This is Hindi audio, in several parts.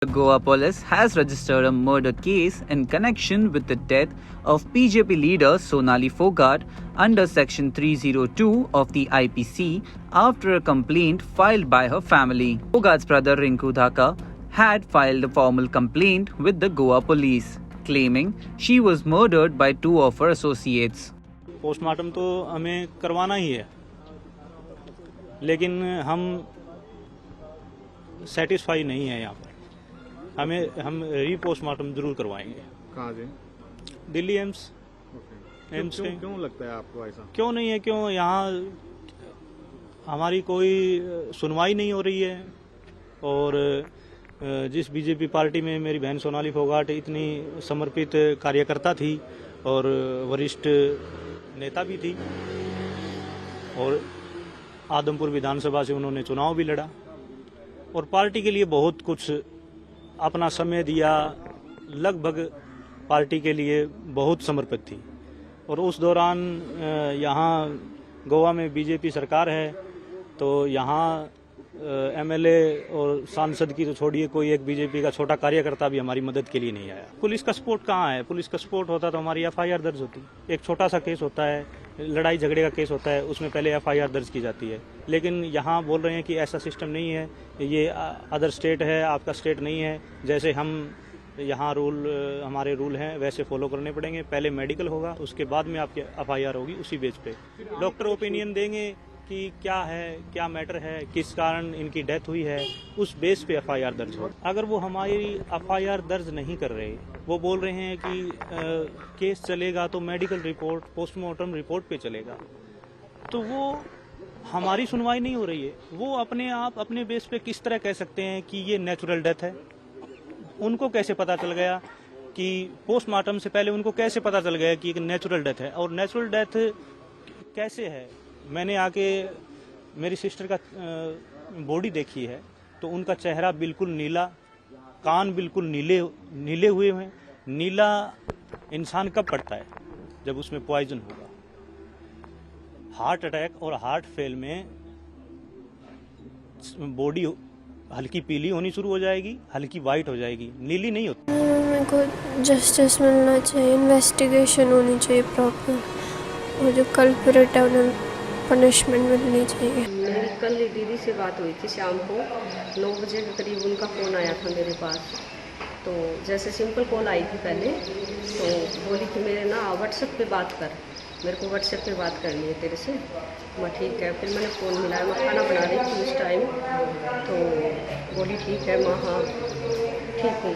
Goa police has registered a murder case in connection with the death of BJP leader Sonali Fogart under Section 302 of the IPC after a complaint filed by her family. Fogart's brother Rinku Dhaka had filed a formal complaint with the Goa police, claiming she was murdered by two of her associates. Postmortem तो हमें करवाना ही है, लेकिन हम सेटिस्फाई नहीं है यहाँ पर। हम रीपोस्टमार्टम जरूर करवाएंगे। कहाँ से? दिल्ली एम्स। एम्स क्यों लगता है आपको ऐसा? क्यों नहीं है, क्यों यहाँ हमारी कोई सुनवाई नहीं हो रही है। और जिस बीजेपी पार्टी में मेरी बहन सोनाली फोगाट इतनी समर्पित कार्यकर्ता थी और वरिष्ठ नेता भी थी, और आदमपुर विधानसभा से उन्होंने चुनाव भी लड़ा और पार्टी के लिए बहुत कुछ अपना समय दिया, लगभग पार्टी के लिए बहुत समर्पित थी। और उस दौरान यहाँ गोवा में बीजेपी सरकार है, तो यहाँ एमएलए और सांसद की तो छोड़िए, कोई एक बीजेपी का छोटा कार्यकर्ता भी हमारी मदद के लिए नहीं आया। पुलिस का सपोर्ट कहाँ है? पुलिस का सपोर्ट होता तो हमारी एफआईआर दर्ज होती। एक छोटा सा केस होता है, लड़ाई झगड़े का केस होता है, उसमें पहले एफआईआर दर्ज की जाती है। लेकिन यहाँ बोल रहे हैं कि ऐसा सिस्टम नहीं है, ये अदर स्टेट है, आपका स्टेट नहीं है। जैसे हम यहाँ हमारे रूल हैं वैसे फॉलो करने पड़ेंगे। पहले मेडिकल होगा, उसके बाद में आपके एफआईआर होगी। उसी बेस पे डॉक्टर ओपिनियन देंगे कि क्या है, क्या मैटर है, किस कारण इनकी डेथ हुई है, उस बेस पे एफआईआर दर्ज हो। अगर वो हमारी एफआईआर दर्ज नहीं कर रहे, वो बोल रहे हैं कि केस चलेगा तो मेडिकल रिपोर्ट, पोस्टमार्टम रिपोर्ट पे चलेगा, तो वो हमारी सुनवाई नहीं हो रही है। वो अपने आप अपने बेस पे किस तरह कह सकते हैं कि ये नेचुरल डेथ है? उनको कैसे पता चल गया कि पोस्टमार्टम से पहले उनको कैसे पता चल गया कि एक नेचुरल डेथ है? और नेचुरल डेथ कैसे है? मैंने आके मेरी सिस्टर का बॉडी देखी है, तो उनका चेहरा बिल्कुल नीला, कान बिल्कुल नीले हुए हैं। नीला इंसान कब पड़ता है? जब उसमें पॉइजन होगा। हार्ट अटैक और हार्ट फेल में बॉडी हल्की पीली होनी शुरू हो जाएगी, हल्की वाइट हो जाएगी, नीली नहीं होती। मेरे को जस्टिस मिलना चाहिए, इन्वेस्टिगेशन होनी चाहिए प्रॉपर, और जो कल्प्रिट है उन्हें पनिशमेंट मिलनी चाहिए। मेरी कल दीदी से बात हुई थी, शाम को 9 बजे के करीब उनका फ़ोन आया था मेरे पास। तो जैसे सिंपल कॉल आई थी पहले, तो बोली कि मेरे ना व्हाट्सएप पे बात कर, मेरे को व्हाट्सएप पे बात करनी है तेरे से। मैं ठीक है। फिर मैंने फ़ोन मिलाया, मैं खाना बना रही थी उस टाइम, तो बोली ठीक है माँ, हाँ ठीक हूँ।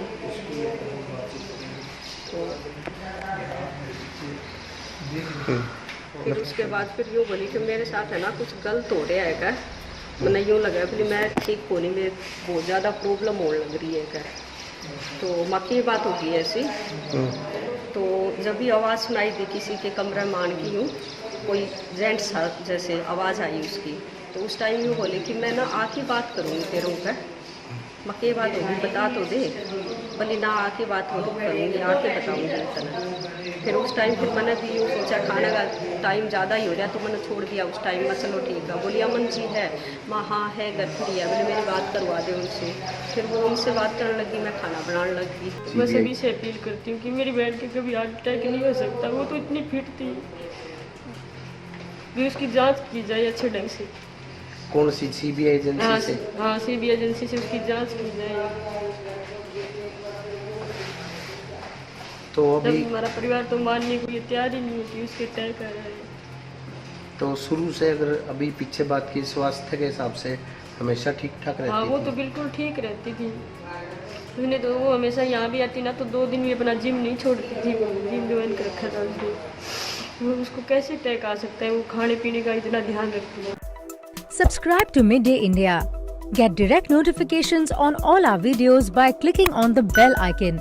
तो फिर उसके बाद फिर यूँ बोली कि मेरे साथ है ना कुछ गलत हो रहा है क्या? मैंने यूँ लगा बोली मैं ठीक को नहीं, मेरे बहुत ज़्यादा प्रॉब्लम होने लग रही है क्या? तो माँ की बात होगी ऐसी। तो जब भी आवाज़ सुनाई दी किसी के कमरे मान की यूँ कोई जेंट्स था, जैसे आवाज़ आई उसकी, तो उस टाइम यूँ बोली कि मैं ना आके बात करूँगी तेरों का। माँ की बात होगी बता तो दे। बोली ना आके बात करूँगी, आके बताऊँगी इतना। फिर उस टाइम फिर मैंने भी यूँ सोचा खाना का टाइम ज़्यादा ही हो रहा, तो मैंने छोड़ दिया उस टाइम में। चलो ठीक है। बोली अमन जी है? माँ हाँ है, घर फ्री है। बोले मेरी बात करवा दे उनसे। फिर वो उनसे बात करने लगी, मैं खाना बनाने लगी। मैं सभी से अपील करती हूँ कि मेरी बहन के कभी हार्ट अटैक नहीं हो सकता, वो तो इतनी फिट थी। भी उसकी जाँच की जाए अच्छे ढंग से। कौन सी सीबीआई एजेंसी से? हाँ सीबीआई एजेंसी से उसकी जांच की जाए। तो अभी हमारा परिवार तो मानने को ये तैयार ही नहीं है कि उसके तय कर रहा है। तो शुरू से अगर अभी पीछे बात की, स्वास्थ्य के हिसाब से हमेशा ठीक ठाक रहती? हाँ वो तो बिल्कुल ठीक रहती थी। उसने तो वो हमेशा यहाँ भी आती ना, तो 2 दिन भी अपना जिम नहीं छोड़ती थी। जिम ज्वाइन कर रखा था उसने। वो उसको कैसे अटैक आ सकता है? वो खाने पीने का इतना ध्यान रखती है। Subscribe to Midday India. Get direct notifications on all our videos by clicking on the bell icon.